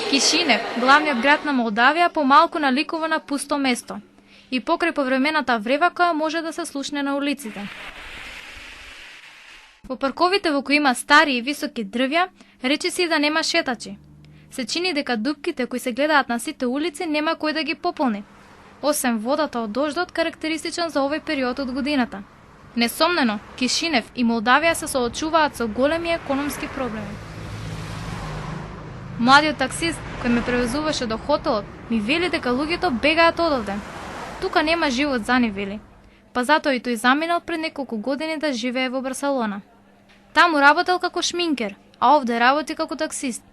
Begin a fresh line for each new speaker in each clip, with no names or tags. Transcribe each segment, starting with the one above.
Кишинев, главниот град на Молдавија, помалку наликува на пусто место. И покрај повремената врева која може да се слушне на улиците. Во парковите во кои има стари и високи дрвја, речи си да нема шетачи. Се чини дека дупките кои се гледаат на сите улици нема кој да ги пополни, освен водата од дождот карактеристичен за овој период од годината. Несомнено, Кишинев и Молдавија се соочуваат со големи економски проблеми. Младиот таксист кој ме превезуваше до хотелот ми вели дека луѓето бегаат одовде. Тука нема живот за нив, вели. Па затоа и тој заминал пред неколку години да живее во Барселона. Таму работел како шминкер, а овде работи како таксист.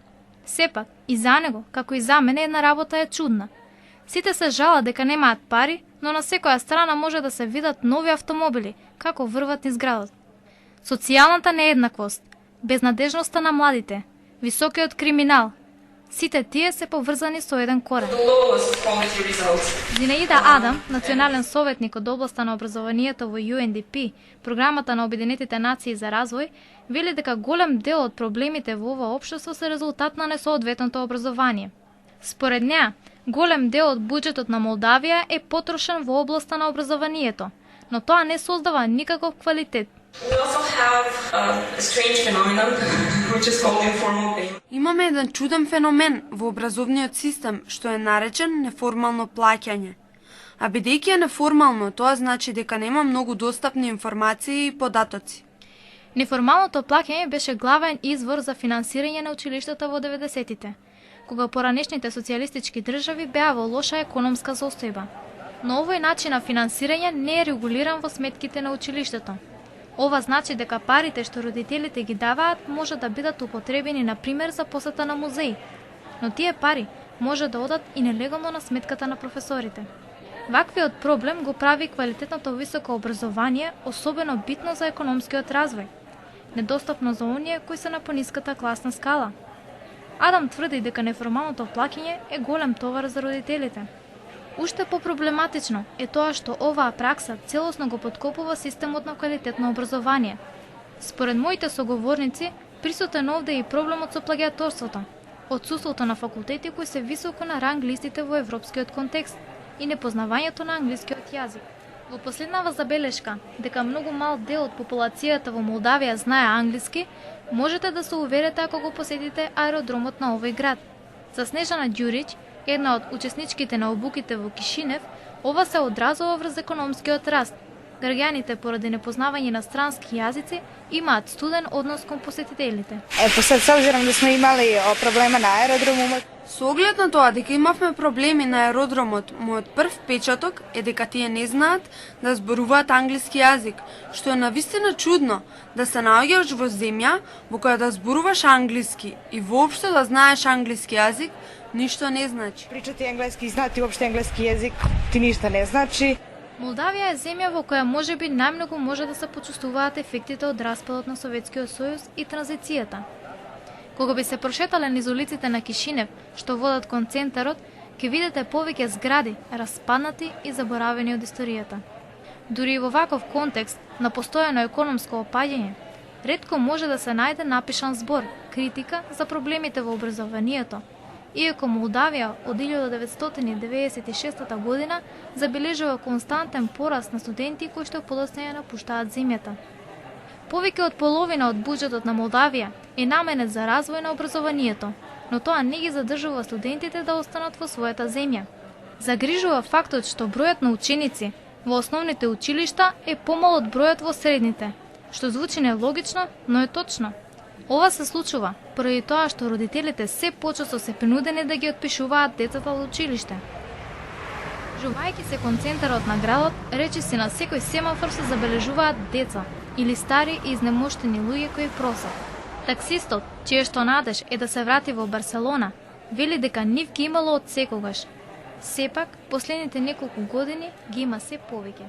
Сепак, и за него, како и за мене, една работа е чудна. Сите се жалат дека немаат пари, но на секоја страна може да се видат нови автомобили, како врват низ градот. Социјалната нееднаквост, безнадежноста на младите, високиот криминал, сите тие се поврзани со еден корен. Зинаида Адам, национален советник од областа на образованието во UNDP, програмата на Обединетите нации за развој, вели дека голем дел од проблемите во ова општество се резултат на несоодветното образование. Според неа, голем дел од буџетот на Молдавија е потрошен во областа на образованието, но тоа не создава никаков квалитет.
Имаме еден чуден феномен во образовниот систем што е наречен неформално плаќање. А бидејќи е неформално, тоа значи дека нема многу достапни информации и податоци.
Неформалното плаќање беше главен извор за финансирање на училиштата во 90-тите, кога поранешните социјалистички држави беа во лоша економска состојба. Но овој начин на финансирање не е регулиран во сметките на училиштето. Ова значи дека парите што родителите ги даваат може да бидат употребени на пример за посета на музеи, но тие пари може да одат и нелегално на сметката на професорите. Ваквиот проблем го прави квалитетното високо образование особено битно за економскиот развој, недостапно за оние кои се на пониската класна скала. Адам тврди дека неформалното плаќање е голем товар за родителите. Уште попроблематично е тоа што оваа пракса целосно го поткопува системот на квалитетно образование. Според моите соговорници, присутен овде е и проблемот со плагиаторството, отсуството на факултети кои се високо на ранг листите во европскиот контекст и непознавањето на англискиот јазик. Во последнава забелешка дека многу мал дел од популацијата во Молдавија знае англиски, можете да се уверите ако го посетите аеродромот на овој град. За Снежана Ѓурич, една од учесничките на обуките во Кишинев, ова се одразува врз економскиот раст. Граѓаните поради непознавање на странски јазици имаат студен однос кон посетителите.
С обзиром да сме имали проблема на аеродромот.
Со оглед на тоа дека имавме проблеми на аеродромот, мојот прв печаток е дека тие не знаат да зборуваат англиски јазик, што е навистина чудно да се наоѓаш во земја во која да зборуваш англиски и воопшто да знаеш англиски јазик, ништо не значи.
Причати енглески и знаати воопшто енглески јазик, ти ништо не значи.
Молдавија е земја во која можеби најмногу може да се почувствуваат ефектите од распадот на Советскиот сојуз и транзицијата. Кога би се прошетале низ улиците на Кишинев, што водат кон центарот, ќе видите повеќе згради, распаднати и заборавени од историјата. Дури и во ваков контекст на постојано економско опаѓање, ретко може да се најде напишан збор, критика за проблемите во образованието, иако Молдавија од 1996 година забележува константен пораст на студенти кои што подоцна ја напуштаат земјата. Повеќе од половина од буџетот на Молдавија е наменет за развој на образованието, но тоа не ги задржува студентите да останат во својата земја. Загрижува фактот што бројот на ученици во основните училишта е помал од бројот во средните, што звучи нелогично, но е точно. Ова се случува поради тоа што родителите се почесто се принудени да ги отпишуваат децата од училиште. Жувајќи се кон центарот на градот, речиси на секој семафор се забележуваат деца или стари и изнемоштени луѓе кои просат. Таксистот, чие што надеж е да се врати во Барселона, вели дека нив ги имало од секогаш. Сепак, последните неколку години ги има се повеќе.